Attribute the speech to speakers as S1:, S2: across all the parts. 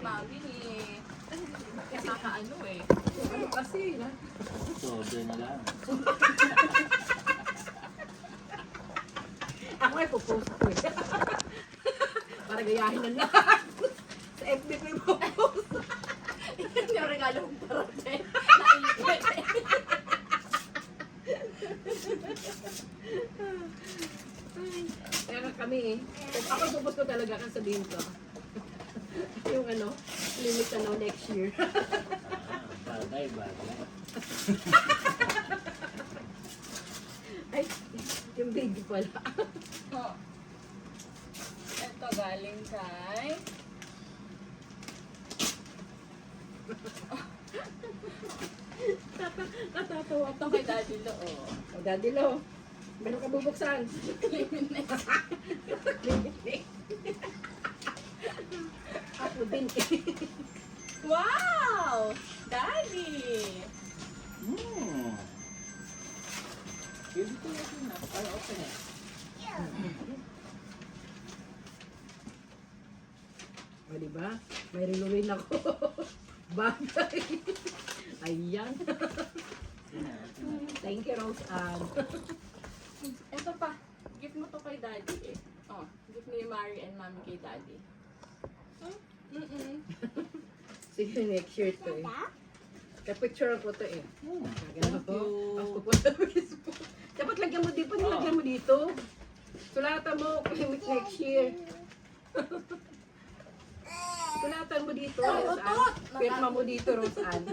S1: mami eh. Kasi nakaano eh.
S2: Ano kasi na?
S3: Soda na lang.
S2: Ako ay pupost ko eh. Para gayahin ng lahat. Sa FB ko yung pupost.
S1: Yun yung regalo kong parating. Naipit eh.
S2: Kaya nga kami eh. Ako pupost ko talaga kan sabihin ko. Yung ano, limit na next year.
S3: Bagay, bagay.
S2: Ay, yung baby pala.
S1: Oh. Ito galing kay...
S2: Natatawa
S1: Ito
S2: ako.
S1: kay Daddy Lo. Oh.
S2: O, Daddy Lo. Meron ka bubuksan. Ako din eh.
S1: Wow! Daddy!
S3: Pwede ko natin na. Ay, open eh.
S2: O, diba? May reluwin ako. Bagay. Ayan. Thank you, Rose Ann.
S1: Ito pa. Gift mo to kay Daddy eh. Oh, gift ni Mari and Mami kay Daddy.
S2: Sige, next year to eh. Kapicture ko to eh. Ganun
S3: Thank
S2: ko.
S3: you.
S2: Tapos ko po sa Facebook. Dapat lagyan mo dito. Lagyan mo dito. Sulatan mo. Claim it next year. Sulatan mo dito, Rose Ann. Pirma mo dito, Rose Ann.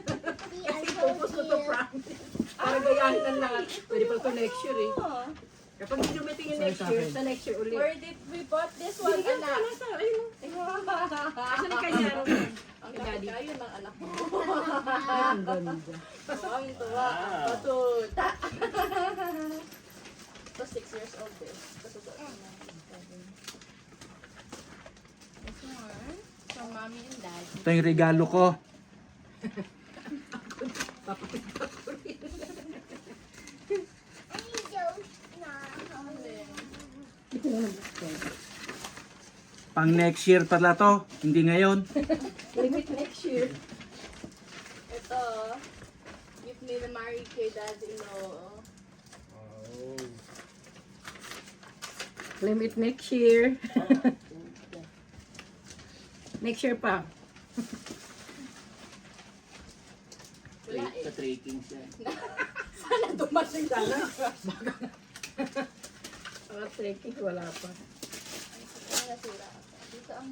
S2: Kasi focus ko to promise. Para gayahin ng lahat. Pwede pa to next year eh.
S1: Oh,
S2: Kapag hindi dumating yung next year, sa next year ulit.
S1: where did we bought this one,
S2: Binigyan ka
S1: anak?
S2: na sa, ayun. Asan yung kanya, Rose Ann?
S1: Ang
S2: Kay Daddy.
S1: kayo ng anak mo.
S2: Ay, ang ganda.
S1: Ang tuwa.
S3: Wow.
S1: Patuta. So, 6 years old eh. Patutuan na. This one, from Mommy and Daddy.
S4: Ito yung regalo ko.
S2: Papakita ko rin.
S4: Pang next year pala to, hindi ngayon.
S2: Limit next year.
S1: Ito, gift ni Mari kay Daddy, no?
S2: Limit next year. Next year pa.
S1: Wala eh.
S3: Sa trekking siya.
S1: Sana dumating
S2: Sana. Mga trekking, wala pa.
S1: Ay, nasira ako. Dito ang...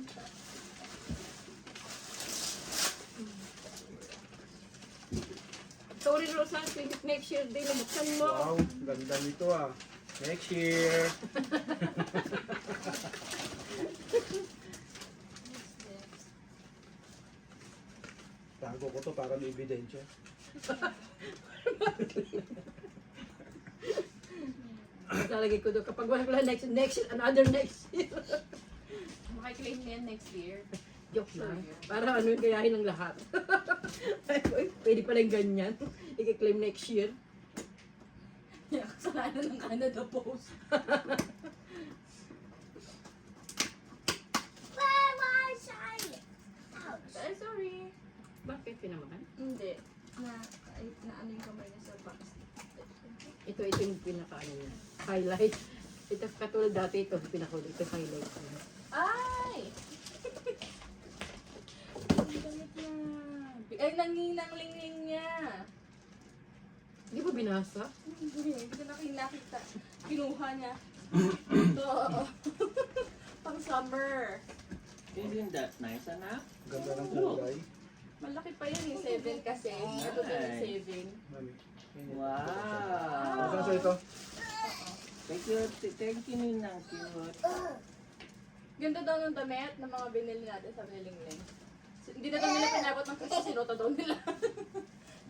S2: Sorry, Rosan. Limit next year din. Nabuksan mo.
S5: Wow, ganda nito ah. Next year. Tago ko to para may ebidensya.
S2: Lalagay ko doon. Kapag wala next year, another next year.
S1: Makiklaim niya next year.
S2: Joke lang. Para ano yung gayahin ng lahat. Ay, pwede pala yung ganyan. I-claim next year.
S1: Kaya kasalanan ng Canada Post. Ay, sorry.
S2: Bakit pinamakan?
S1: Hindi. Na ano yung kamay niya sa box.
S2: Ito yung pinaka ano niya. Highlight. Ito katulad dati ito pinakuli. Ito highlight niya.
S1: Ay! Ang gamit niya. Ay, nanginang lingling niya.
S2: Hindi ba binasa?
S1: Hindi ko nakita. Kinuha niya. Ito. Pang summer.
S3: Isn't that nice, anak?
S5: Ganda ng kulay.
S1: Malaki pa yun eh. 7 kasi. Ito din 7.
S5: Mami.
S3: Wow!
S5: Saan sa ito?
S3: Thank you, Ninang. Cute.
S1: Ganda daw ng damit ng mga binili natin sa Bilingling. Hindi na daw nila pinabot ng kasi sinota daw nila.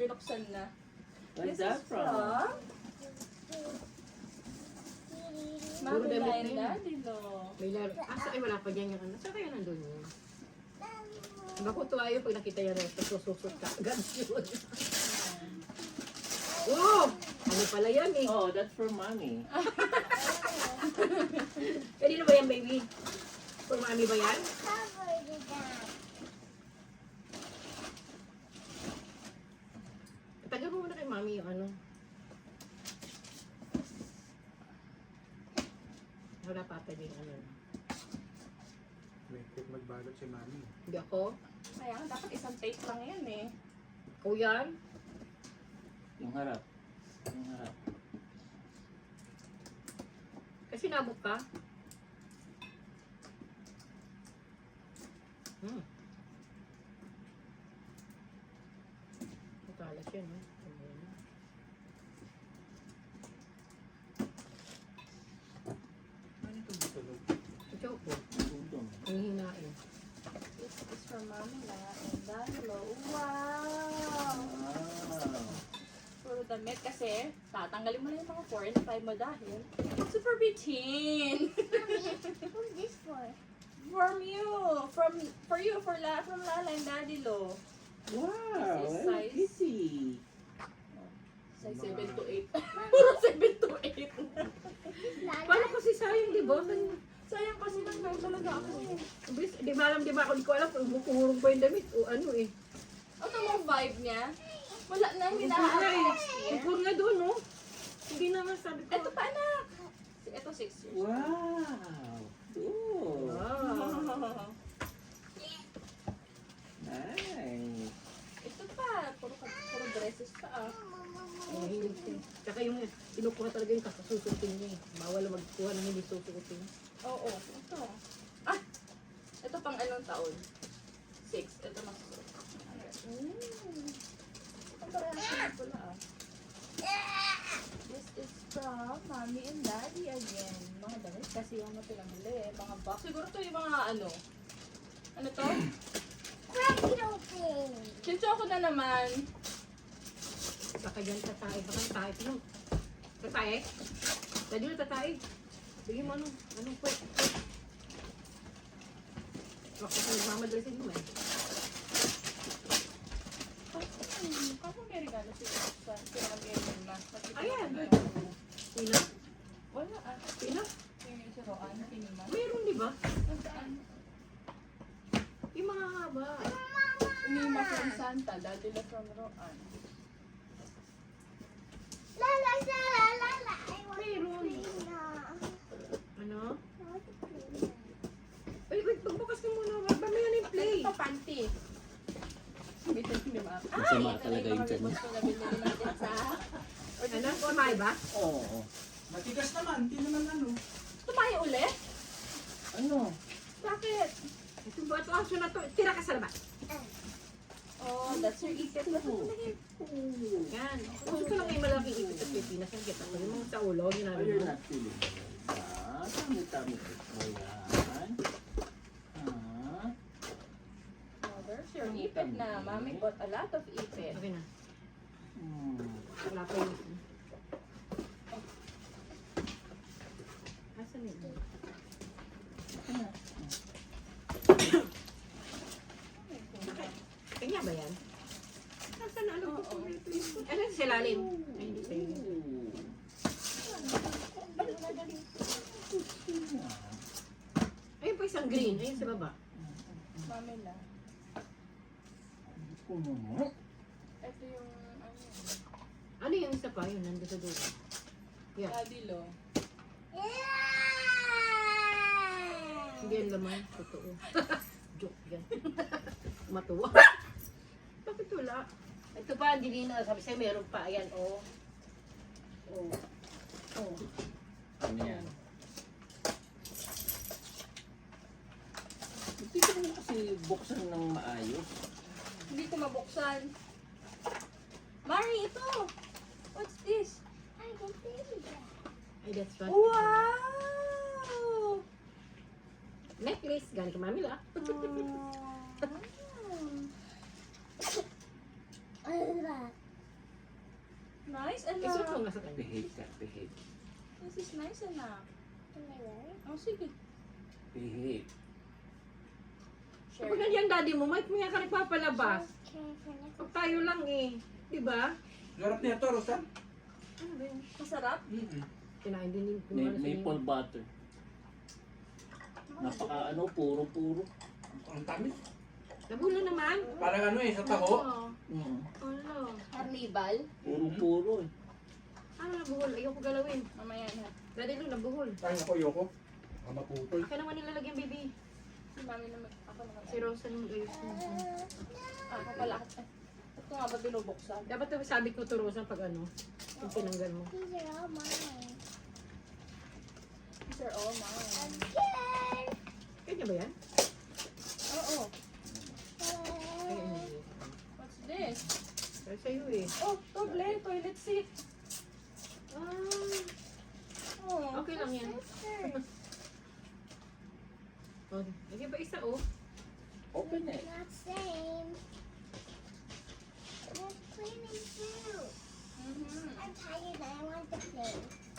S1: Binuksan na.
S3: Where's that from?
S1: Mami
S2: damit
S1: na and
S2: na yun.
S1: Daddy, no?
S2: May laro. Asa ay wala pa dyan yung ano. Saan kaya nandun yun? Bako tuwa yun pag nakita yan. Sususot ka. Agad yun. Oh! Ano pala yan eh?
S3: Oh, that's for mommy.
S2: Pwede na ba yan, baby? For mami ba yan? Papa din ano.
S5: May quick magbalot si mami.
S2: Hindi ako.
S1: Kaya nga, dapat isang tape lang yan eh.
S2: O yan.
S3: Yung harap. Yung harap.
S2: Kasi nabok ka. Matalas yan, no?
S5: Ano itong butulog?
S2: Ito po.
S3: Tudong.
S2: Ang hinain.
S1: This is for Mamila and Dalo. Wow!
S3: Wow.
S1: Puro damit kasi tatanggalin mo na yung mga 4 and 5 mo dahil super bitin.
S6: Who's this for?
S1: From you, for Lala and Daddy Lo.
S3: Wow.
S1: This is
S3: Very
S1: size-
S3: pretty.
S1: Size 7 to 8. Puro 7 to 8.
S2: Paano kasi sayang, di ba?
S1: Sayang kasi nag-wear talaga ako eh.
S2: Di ba alam, di ba ako, di ko alam kung bumukurong pa yung damit o ano eh.
S1: Ano mo vibe niya? Wala na, hindi na
S2: Bukur nga eh.
S1: next year.
S2: Bukur nga doon, no? Hindi naman sabi ko.
S1: Ito pa anak. Ito 6 years.
S3: Wow. Cool.
S2: Wow.
S3: Nice.
S1: Ito pa, puro dresses pa ah.
S2: Ay, hindi. Tsaka yung kinukuha talaga yung kakasusutin niya eh. Bawal magkuha ng hindi susutin.
S1: Oo, ito. Ah! Ito pang anong taon? 6. Ito masusunod. Ang parehas pula ah. This is from Mommy and Daddy again. Mga damit kasi yung natilang huli. Mga box. Siguro to yung mga ano. Ano to?
S6: Cracky open.
S1: Chinchoko na naman.
S2: Baka dyan tatay. Baka tatay. Ano? Tatay? Daddy na tatay. Bigyan mo anong kwet. Baka sa nagmamadresin mo eh.
S1: Kako may regalo si Sa pinag-ayon na.
S2: Ayan. Sino?
S1: Wala ah.
S2: Sino?
S1: Yung si Roan, Pinima.
S2: Meron di ba?
S1: Nasaan?
S2: Yung mga haba.
S1: Pinima from Santa, Daddy La from Roan.
S6: La la la la la la. I want
S2: Meron.
S6: Lina.
S2: Ano?
S6: I want Lina.
S2: Ay, wait, pagbukas ka muna. Ba may ano yung play?
S1: Ito panty. Bitin ni Ma.
S3: Masama talaga yung tiyan niya.
S2: Ano? Sumay ba?
S3: Oo.
S5: Matigas naman, hindi naman ano.
S1: Tumayo ulit?
S3: Ano?
S1: Bakit?
S2: Ito ba? Ito aso na to. Tira ka sa labas.
S1: Oh, that's your ipit.
S2: Yan. Gusto ko lang may malaking ipit sa Pilipinas. Ang kita ko. Yung mga sa ulo. Yun na
S3: Oh, you're not feeling it. Tami-tami ko. Ayan. Ah.
S1: Oh, there's your ipit na. Mommy bought a lot of ipit.
S2: Okay na.
S3: Hmm.
S2: Wala pa yung ipit. Asan yun? Kanya ba yan? Asan na? Alam ko kung ito yun. Ano sa ilalim? Ay, hindi sa'yo yun.
S3: Ooh.
S2: Ayun pa isang green. Ayun sa baba.
S1: Mami la.
S3: Puno.
S1: Ito yung ano.
S2: Ano yung isa pa? Yun, nandun sa dulo. Yeah.
S1: Daddy Lo.
S2: Hindi yan laman. Totoo. Joke yan. Matuwa. Bakit wala? Ito pa, hindi na. Sabi sa'yo, meron pa. Ayan, oh. Oh. Oh.
S3: Ano yan? Hindi ko naman kasi buksan ng maayos.
S1: Hindi ko mabuksan. Mari, ito! What's this?
S6: I can see that.
S2: Ay, that's what.
S1: Wow!
S2: Necklace. Galing kay Mami la.
S1: Nice,
S2: Isuot mo
S1: anak.
S2: nga sa kanya.
S3: Behave ka, behave.
S1: This is nice, anak.
S6: Can I wear it?
S1: Oh, sige.
S3: Behave.
S1: Share.
S2: Kapag nandiyan daddy mo, may kaya ka nagpapalabas.
S6: Can I find it?
S2: Pag tayo lang eh. Diba?
S5: Sarap niya to, Rosa.
S2: Ano ba yun?
S1: Masarap?
S2: Kinain din yung
S3: Maple butter. Napaka ano, puro-puro.
S5: Ang tamis.
S2: Nabula naman.
S5: Parang ano eh, sa taho.
S2: Oo.
S3: Mm.
S2: Ano?
S1: Carnival?
S3: Puro-puro eh.
S2: Ano nabuhol? Ayoko galawin.
S1: Mamaya na.
S2: Daddy Lu, nabuhol.
S5: Ay, ako, yoko. Baka maputol.
S2: Ikaw naman nilalagyan, baby.
S1: Si mami naman, ako naman.
S2: Si Rosa nung ayos mo.
S1: Ako pala. Ito nga ba binubuksan?
S2: Dapat sabi ko to Rosa pag ano, yung tinanggal mo.
S6: These are all mine.
S1: These are all mine.
S6: Again.
S2: Kanya ba yan?
S1: Oo.
S2: Ay, hindi.
S1: What's this?
S2: Ay, sa'yo eh.
S1: Oh, toilet seat.
S2: Ah,
S1: Oh,
S2: okay lang yan. Oh, lagyan pa isa oh.
S3: Open it.
S6: Not same. Let's cleaning too. I'm tired. I want to play.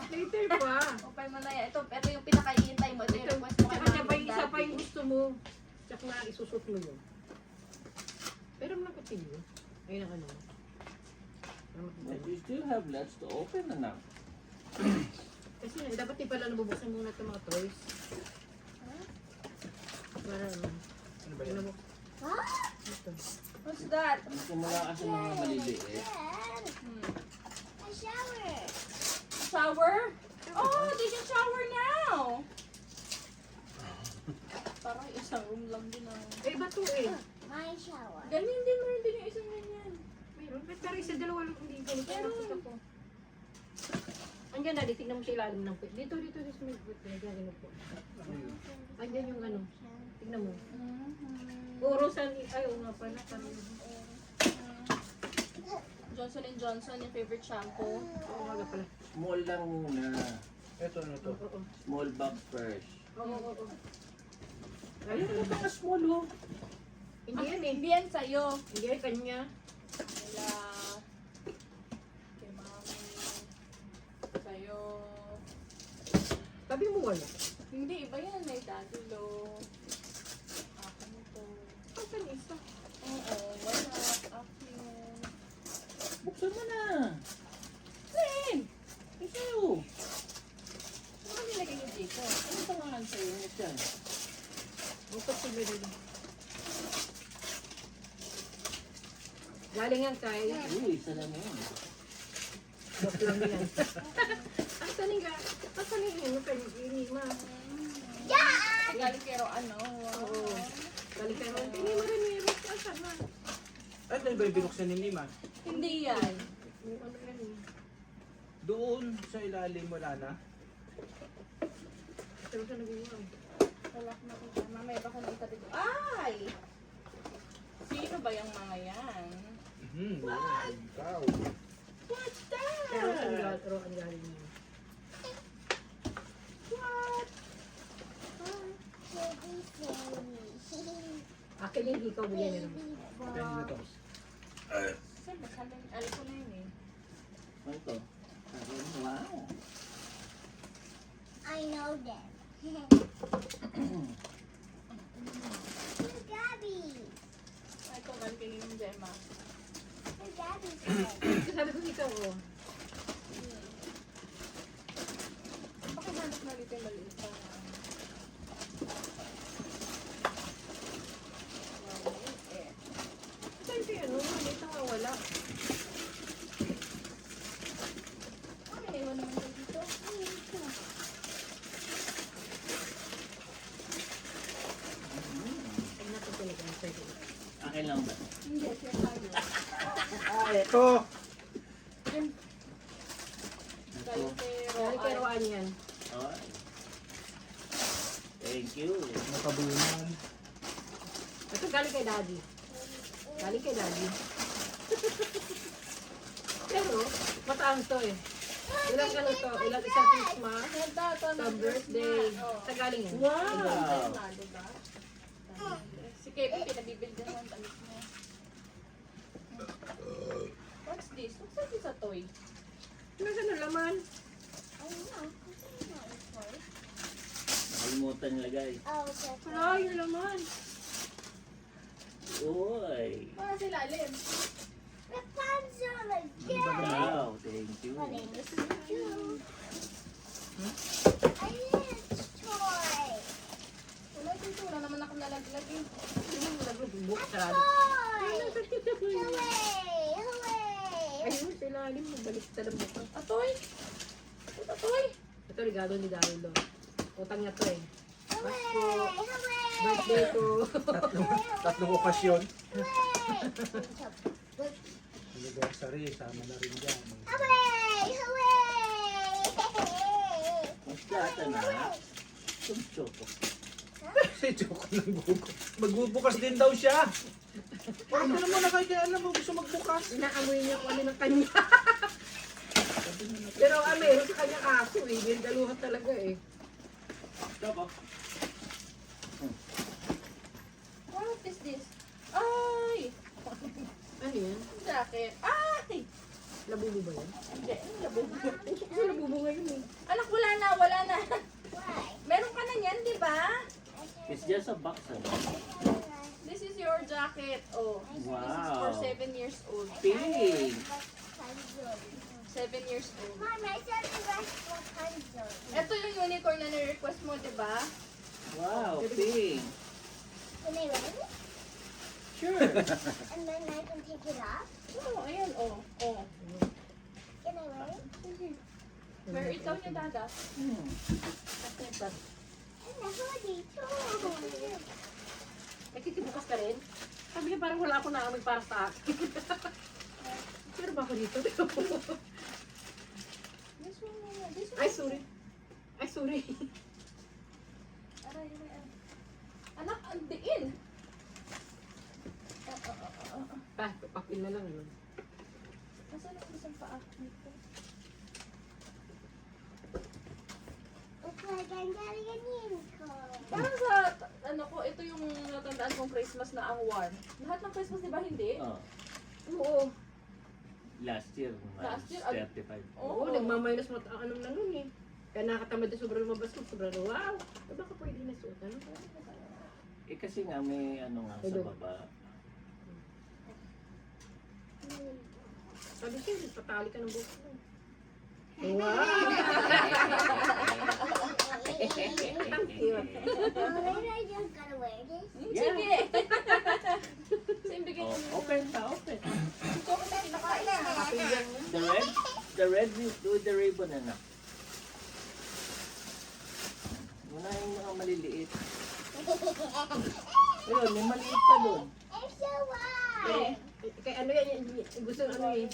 S2: Later pa.
S1: Open mo na yan. Ito yung pinakahihintay mo. Ito yung request mo kay
S2: Tsaka
S1: mami
S2: pa
S1: and
S2: yung isa pa yung
S1: daddy.
S2: gusto mo. Tsaka na isusot mo yun. Pero mo lang kutilyo. Ayun ang ano. Para makita
S3: But
S2: niyo.
S3: you still have lots to open na.
S2: Kasi dapat di pala nabubuksan muna itong mga toys. Para ano.
S5: Ano ba yan?
S2: Nabuk-
S6: What?
S2: Ito.
S1: What's that?
S3: Magsimula ka sa mga maliliit.
S6: Dad, a shower.
S1: Shower? Oh, they can shower now! Parang isang room lang din ang...
S2: Eh, iba to eh.
S6: My shower.
S1: Ganyan din, meron din yung isang ganyan.
S2: Mayroon. Pero isa dalawa lang hindi ganito. Pero nakita ko. Andiyan na, tignan mo sa ilalim ng pit. Dito, sa may pit. Nagyan po. Andiyan yung ano. Tignan mo. Puro san, ay, oo nga pala.
S1: Johnson & Johnson, yung favorite shampoo.
S2: Oo nga pala.
S3: Small lang muna.
S5: Ito ano to?
S2: Oo.
S3: Small box first.
S2: Oo.
S3: Ayun, napaka-small oh.
S2: Hindi yan eh.
S1: Hindi yan sa'yo.
S2: Hindi yan kanya.
S1: Wala. Kay mami. Sa'yo.
S2: Sabi mo wala.
S1: Hindi, iba yan. May daddy low. Akin ito.
S2: Asan isa?
S1: Oo, wala. Akin.
S3: Buksan mo na.
S1: Sen!
S3: Ikaw.
S1: Ano nilagay niyo dito?
S3: Ano pangalan sa'yo nito yan?
S2: Ang posible rin. Galing yan kay.
S3: Uy, isa lang yan.
S2: Joke lang yan. Asan yung ano kay Inima?
S1: Galing pero ano.
S2: Oo. Galing kay Ron. Hindi mo rin meron. Asan na?
S5: Ay, ito ba yung binuksan ni Nima?
S1: Hindi yan.
S2: Yung ano yan eh.
S5: Doon sa ilalim wala na.
S2: Pero sa nagawa eh.
S1: Wala ko nakita. Mamaya baka nakita dito. Ay! Sino ba yung mga yan?
S5: Ikaw.
S1: What's that?
S2: Pero ang galing niya.
S1: What?
S6: Baby baby.
S2: Akin yung ikaw bigyan niya naman.
S5: Pwede na to.
S1: Siyempre, alam ko na yun eh.
S3: Ano to? Wow.
S6: I know them. Who's Gabby?
S1: Ay, ito galing kay yung Gemma.
S6: Who's Gabby's friend?
S2: Sabi ko ikaw oh.
S1: Baka hanap na dito yung maliit pa.
S2: Saan kayo ano? Dito nga wala.
S1: Oh, may naiwan naman ko dito.
S2: Ay natin talaga ang pwede.
S3: Akin lang ba?
S1: Hindi, siya tayo.
S5: Ito!
S1: Galing kay
S2: Galing kay Roan yan.
S3: Ay. Thank you.
S5: Nakabunan.
S2: Ito galing kay Daddy. Galing kay Daddy. Pero, mataang to eh. Ilang ano to? Ilang isang Christmas?
S1: Ganda, ito
S2: Sa birthday.
S1: Oh.
S2: Sa galing yan.
S3: Wow.
S1: Na, diba? Si Kevin, pinabibildan mo ang tamis niya. What's this? What's this a toy?
S2: Nasaan ang laman?
S6: I know. It's not a toy.
S3: Nakalimutan lagay.
S6: Oh, it's a toy.
S2: Wala yung laman.
S3: Uy.
S1: Wala si Lalim.
S6: Rapunzel again.
S3: Wow, thank you.
S6: My name is Jude. A little toy.
S1: Wala dito. Wala naman ako nalaglag eh.
S2: Ano yung nalaglag? Bukas sarado.
S6: Toy. Hooray! Hooray!
S2: Ayun, sa ilalim. Magbalik sa bukas.
S1: A toy? Ito toy?
S2: Ito regalo ni Darlo. Utang na to eh.
S6: Hooray! Hooray!
S2: Birthday ko.
S5: Tatlong okasyon.
S6: Hooray!
S5: Anniversary, sama na rin dyan.
S6: Hooray! Hooray!
S3: Masdata na. Sumchoto.
S5: Si Choco ng buko. Magbubukas din daw siya. Parang alam mo na kaya alam mo gusto magbukas.
S2: Inaamoy niya kung ano ng kanya. Pero meron sa kanya aso eh. May daluhan talaga eh.
S3: Choco.
S1: What is this? Ay!
S2: Ano yan?
S1: Jacket. Ay!
S2: Labubo ba yan?
S1: Hindi, ano labubo?
S2: Kasi labubo ngayon eh.
S1: Anak, wala na, wala na.
S6: Why?
S1: Meron ka na niyan, di ba?
S3: It's just a box. Ano?
S1: This is your jacket. Oh, this is for
S3: Wow.
S1: 7 years old.
S3: Pink.
S1: 7 years old.
S6: Mom, I said the rest was hundred.
S1: Ito yung unicorn na ni-request mo, di ba?
S3: Wow, pink.
S6: Can I wear it?
S3: Sure.
S6: And then I can take it off?
S1: Oo, ayan, oh. Oh.
S6: Can I wear it?
S1: Sige. Where ikaw niya, Dada?
S3: Hmm.
S1: Ito.
S6: And the hoodie too.
S2: Nagtitibukas ka rin? Sabi niya parang wala ako naamoy para sa akin. Pero ba ako dito?
S1: This one na yan. This one.
S2: Ay, sorry. Ay, sorry.
S1: Aray, aray, aray. Anak, ang diin.
S2: Ah, papil na lang. Ano?
S1: Nasaan ang isang paa? Dito.
S6: Looks like I'm getting a unicorn.
S1: Parang sa, ano ko, ito yung natandaan kong Christmas na ang 1. Lahat ng Christmas, di ba hindi?
S3: Oh,
S2: Oo.
S3: last year,
S1: Last year,
S3: 35.
S2: Oo, nagmaminus mo ang anong na nun eh. Kaya nakatamad din sobrang lumabas mo. Sobrang wow. Diba ka pwede na suot? Ano?
S3: Eh kasi nga may ano nga sa
S2: Hello.
S3: baba.
S2: Sabi siya, patali ka ng buhok mo. Wow! Ang cute.
S6: Oh, maybe I just gotta wear this.
S1: Sige! Same bigay
S3: Oh,
S1: niyo.
S3: open pa, open.
S1: Ito ko na nakain na.
S3: The red with the ribbon na. Muna yung mga maliliit. Ayun, may maliit pa doon.
S6: I'm so wild.
S2: Kaya ano yan, gusto ano eh.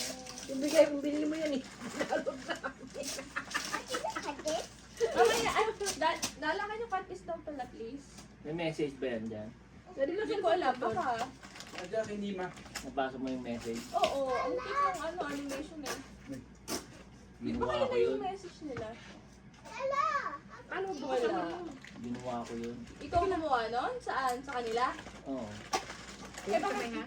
S2: Ibigay, binili mo yan eh. Nalog na kami.
S6: I can cut this.
S1: Mamaya, dalakan yung catfish daw pala, please.
S3: May message ba yan dyan?
S2: Pwede lang
S1: Hindi ko alam, baka.
S5: Diyan kay Nima.
S3: Nabasa mo yung message?
S1: Oo, ang cute ng animation eh. Di ba
S3: Ginawa
S1: kayo
S3: ko
S1: na
S3: yun.
S1: yung message nila?
S6: Hello.
S2: Ano ba?
S1: Wala.
S3: Ginawa ko yun.
S1: Ikaw gumawa nun? Saan? Sa kanila?
S3: Oo.
S2: Kaya bakit ha?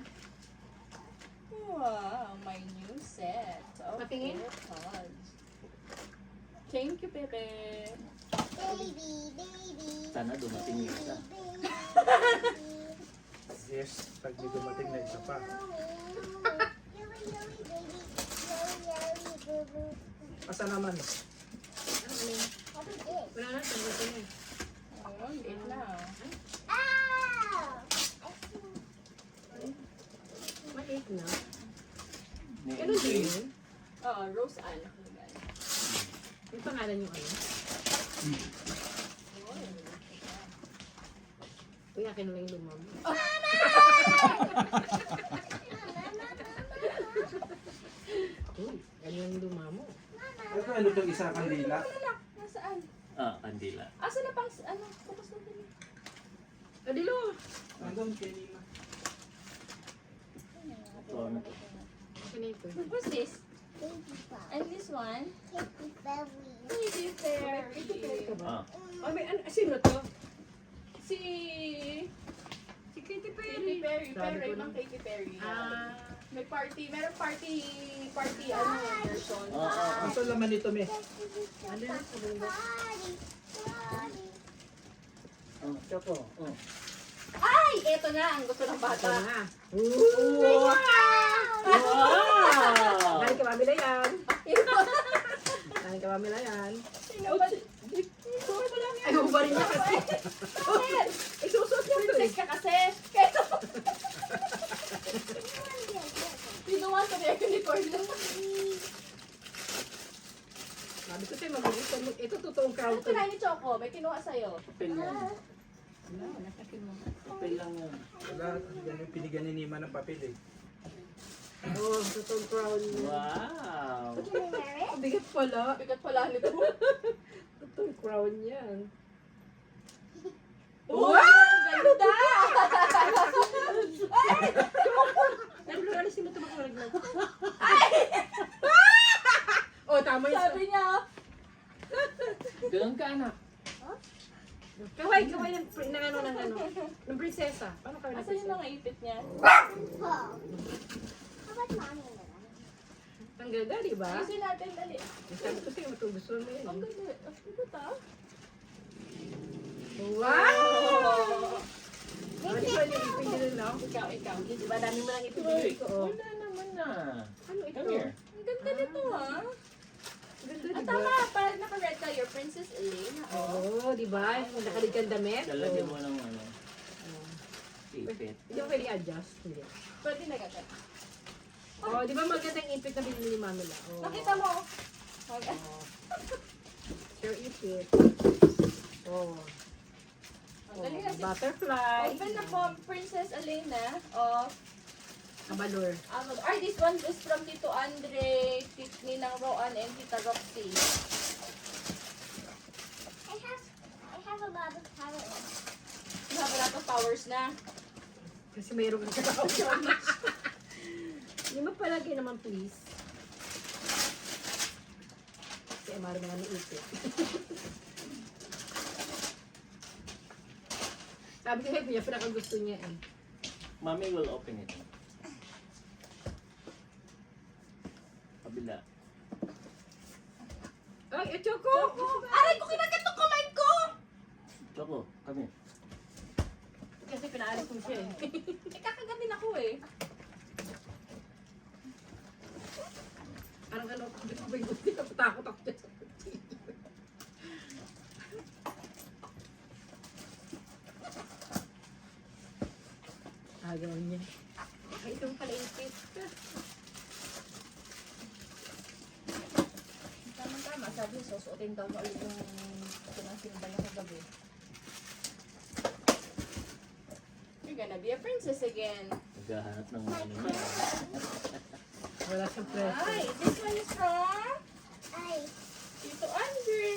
S1: Wow, my new set.
S2: Patingin?
S1: AirPods. Thank you, Pepe.
S6: Baby, baby.
S3: Sana dumating yung isa.
S5: Yes, pag may dumating na isa pa. Asa naman?
S2: Wala na, tanggol ko na eh.
S1: Oh, liit na.
S2: Maliit na.
S3: May
S2: Ganun din
S3: engage.
S2: yun.
S1: Oo, Rose Ann.
S2: Yung pangalan yung ano. Uy, akin na lang yung lumam. Uy, ganyan yung lumamo.
S5: Ito ano itong isa kandila?
S1: Anak, nasaan?
S3: Ah, kandila.
S1: Asa na pang, ano, tapos na din.
S2: Adilo!
S5: Nandun kay Nima.
S3: Ito, ano to?
S2: Akin na ito.
S1: What's this?
S6: Baby pop.
S1: And this one?
S6: Baby belly.
S1: Baby Fairy.
S2: Ito pala ito ba?
S3: Ah,
S2: Oh, may ano, sino to?
S1: Si
S2: Si Katy
S1: Katy
S2: Perry.
S1: Perry.
S2: Sabi
S1: Pero
S2: ko
S1: ibang
S2: na.
S1: Katy Perry.
S2: Ah,
S1: May party, merong party, ano, version.
S3: Oo, oo.
S5: Asa laman nito, me?
S2: ano na sa bunda?
S6: Party, party.
S3: Oh, Choco. Oh.
S1: Ay! Eto na ang gusto ng
S2: Ito
S1: bata.
S2: na.
S3: Wow!
S2: Kain ka mamila yan. Kain ka mamila yan.
S1: Sino ba? Sorry mo lang yan.
S2: Ay, ubarin niya kasi.
S1: Bakit?
S2: Isusuot niya ito eh.
S1: Princess ka kasi. Kaya Pinuha sa real unicorn.
S2: Sabi ko sa'yo, mag-ito. Ito totoong crown
S1: Ano
S2: to.
S1: kinain ni Choco? May kinuha sa'yo.
S3: Papel yan.
S2: Wala, wala sa akin mo.
S3: Papel lang yan.
S5: Wala, yan yung pinigyan ni Nima ng papel eh.
S2: Oh, totoong crown niya.
S3: Wow!
S6: Can we wear it?
S2: Ang bigat pala.
S1: Bigat pala nito.
S2: Totoong crown yan.
S1: Wow! Ang ganda!
S2: Ano si mo tumakarag na? Oh, tama yun.
S1: Sabi niya,
S3: Ganun ka, anak.
S2: Kaway ng ng prinsesa. Paano kaway ng
S1: asan yung
S2: prinsesa?
S1: mga ipit niya?
S6: Oh. How about mommy and Nana?
S2: Ang ganda, di ba?
S1: Ayusin natin, dali.
S2: Sabi ko sa'yo, matugustuhan mo yun.
S1: Ang ganda. Ang ganda ta.
S2: Wow! Ano ba yung ipin nila, no?
S1: Ikaw.
S2: Di ba, dami mo lang ipin ko. Oh.
S3: Wala naman na.
S2: Ano ito?
S3: Come here.
S1: Ang ganda nito, ha?
S2: Ang ganda,
S1: At
S2: di ba?
S1: tama, parang naka-red ka, your Princess Elaine.
S2: Oo, di ba? Yung nakalig kang damit.
S3: Lalagyan mo ng ano,
S2: Oh.
S3: ipit.
S2: Hindi mo pwede i-adjust. Hindi.
S1: Pwede na gata.
S2: Oh, di ba magandang ipit na binili ni Mami la? Oh.
S1: Nakita mo? Okay.
S2: Oh. Sure ipit. Oh.
S1: Ang dali na si
S2: Butterfly.
S1: Open na po, Princess Elena of
S2: Kabalor.
S1: Ay, this one is from Tito Andre, Ninang Roan, and Tita Roxy.
S6: I have a lot of powers.
S1: You have a lot of powers na.
S2: Kasi mayroon kang kakausawan. Hindi mo palagi naman, please. Kasi amaro naman ni ipit. Sabi ko, Heavy, yung pinakagusto niya eh.
S3: Mommy will open it. Kabila.
S2: Ay, Choco!
S1: Aray ko, kinagat ng kumain ko!
S3: Choco, come here.
S2: Kasi pinaalis mo siya eh.
S1: Ikakagat din ako eh.
S2: Parang ano, hindi ka patakot ako dyan sa kutsilo. Agaw niya. Ay, itong pala ipit.
S1: Tama-tama, sabi niya, susuotin daw mo ulit yung pinasimbal na kagabi. You're gonna be a princess again.
S3: Naghahanap ng ano niya.
S2: Wala siyang presyo.
S1: Ay, this one is from
S6: Ay.
S1: Tito Andre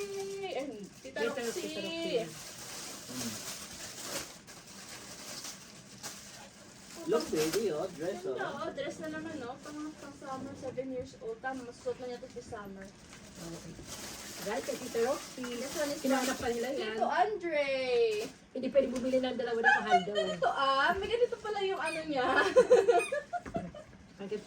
S1: and Tita
S2: Tita
S1: Roxy.
S2: Roxy.
S3: Look, baby, oh, dress, oh.
S1: Oo, dress na naman, no? Pang summer, 7 years old. Tama, masusuot na niya ito this summer.
S2: Okay. Dahil kay Tita Roxy.
S1: This one is
S2: Kinahanap pa nila yan.
S1: Tito Andre.
S2: Hindi pwede bumili ng dalawa na mahal daw. eh.
S1: Ito may ganito pala yung ano niya.
S2: Bakit?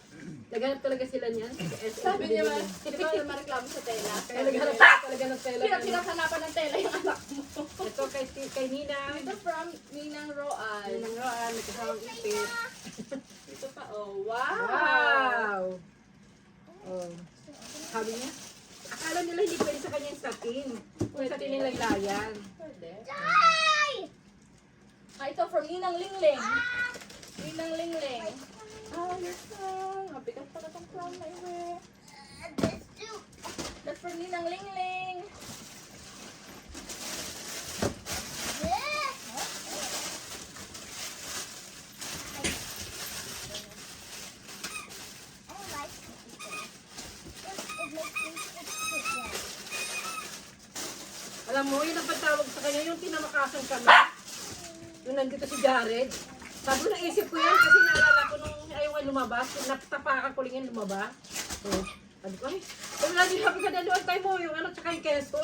S2: Naghanap talaga sila niyan.
S1: Sabi niya, di ba mareklamo sa tela?
S2: Kaya naghanap talaga ng tela.
S1: Pinaghanapan ng tela yung anak mo.
S2: Ito kay Nina.
S1: Ito from Ninang Roan.
S2: Ninang Roan, nagkasamang ipit.
S1: Ito pa, oh, wow!
S2: Wow! Oh. Sabi niya, akala nila hindi pwede sa kanya yung satin. Kung satin nilang layan.
S1: Pwede.
S6: Ay!
S1: Ito from Ninang Lingling. Ninang Lingling. Your crown. Mabigat pala itong crown na iwe.
S6: This too.
S1: That's from Ninang Lingling.
S6: This. I like this. It makes me sit down.
S2: Alam mo, yun ang pagtawag sa kanya, yung tinamakasan kami. Yung nandito si Jared. Sabi ko, naisip ko yan kasi naalala ko nung ayaw nga lumabas. Natapakan ko lang yan lumabas. So, sabi ko, ay, wala din sabi ka, daluan tayo mo yung ano, tsaka yung keso.